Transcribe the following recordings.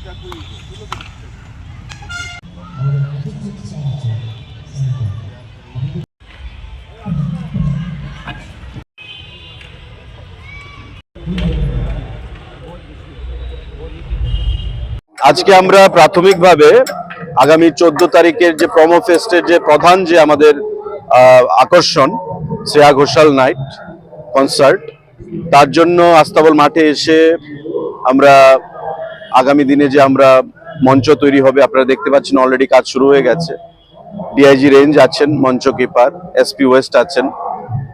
আজকে আমরা প্রাথমিকভাবে আগামী 14 তারিখের যে প্রোমো ফেস্টের যে প্রধান যে আমাদের আকর্ষণ শ্রেয়া ঘোষাল নাইট কনসার্ট, তার জন্য আস্তাবল মাঠে এসে আমরা আগামী দিনে যে আমরা মঞ্চ তৈরি হবে, আপনারা দেখতে পাচ্ছেন অলরেডি কাজ শুরু হয়ে গেছে। ডিআইজি রেঞ্জ আছেন, মঞ্চ কিপার, এসপি ওয়েস্ট আছেন,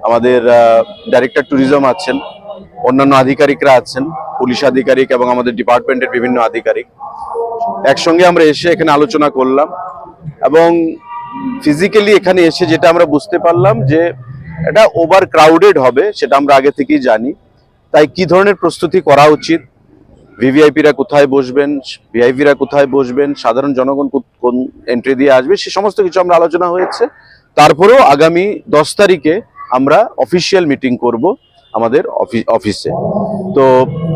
আমাদের ডাইরেক্টর ট্যুরিজম আছেন, অন্যান্য আধিকারিকরা আছেন, পুলিশ আধিকারিক এবং আমাদের ডিপার্টমেন্টের বিভিন্ন আধিকারিক। একসঙ্গে আমরা এসে এখানে আলোচনা করলাম এবং ফিজিক্যালি এখানে এসে যেটা আমরা বুঝতে পারলাম যে এটা ওভার ক্রাউডেড হবে, সেটা আমরা আগে থেকেই জানি। তাই কি ধরনের প্রস্তুতি করা উচিত, ভিভিআইপিরা কোথায় বসবেন, ভিআইপিরা কোথায় বসবেন, সাধারণ জনগণ কোন এন্ট্রি দিয়ে আসবে, সে সমস্ত কিছু আমরা আলোচনা হয়েছে। তারপরেও আগামী 10 তারিখে আমরা অফিসিয়াল মিটিং করব আমাদের অফিসে। তো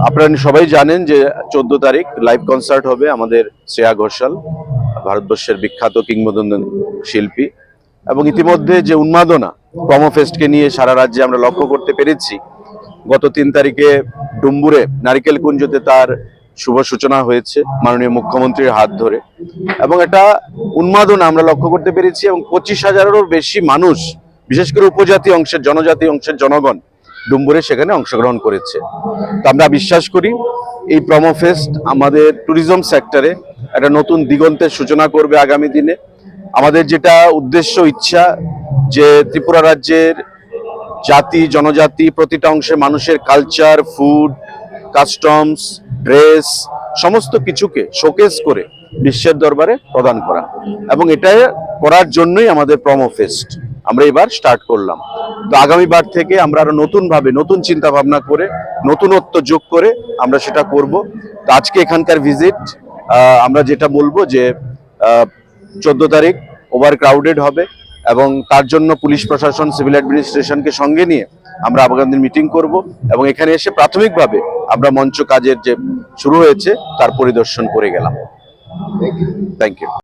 আপনারা সবাই জানেন যে 14 তারিখ লাইভ কনসার্ট হবে আমাদের শ্রেয়া ঘোষাল, ভারতবর্ষের বিখ্যাত কিংবদন্তি শিল্পী। এবং ইতিমধ্যে যে উন্মাদনা প্রোমো ফেস্টকে নিয়ে সারা রাজ্যে আমরা লক্ষ্য করতে পেরেছি, গত 3 তারিখে ডুম্বুরে নারিকেল কুঞ্জতে তার শুভ সূচনা হয়েছে মাননীয় মুখ্যমন্ত্রীর হাত ধরে, এবং এটা উন্মাদনা আমরা লক্ষ্য করতে পেরেছি। এবং 25,000-এরও বেশি মানুষ, বিশেষ করে উপজাতি অংশের জনজাতি অংশের জনগণ ডুম্বুরে সেখানে অংশগ্রহণ করেছে। তো আমরা বিশ্বাস করি এই প্রোমো ফেস্ট আমাদের ট্যুরিজম সেক্টরে একটা নতুন দিগন্তের সূচনা করবে আগামী দিনে। আমাদের যেটা উদ্দেশ্য, ইচ্ছা, যে ত্রিপুরা রাজ্যের জাতি জনজাতি প্রতিটা অংশে মানুষের কালচার, ফুড, কাস্টমস, ড্রেস সমস্ত কিছুকে শোকেস করে বিশ্বের দরবারে প্রদান করা, এবং এটা করার জন্যই আমাদের প্রোমো ফেস্ট আমরা এবার স্টার্ট করলাম। তো আগামীবার থেকে আমরা আরো নতুনভাবে নতুন চিন্তা ভাবনা করে নতুনত্ব যোগ করে আমরা সেটা করব। তো আজকে এখানকার ভিজিট আমরা যেটা বলবো যে 14 তারিখ ওভার ক্রাউডেড হবে এবং তার জন্য পুলিশ প্রশাসন, সিভিল অ্যাডমিনিস্ট্রেশনকে সঙ্গে নিয়ে আমরা আগামী দিন মিটিং করব এবং এখানে এসে প্রাথমিকভাবে আমরা মঞ্চ কাজের যে শুরু হয়েছে তার পরিদর্শন করে গেলাম। Thank you.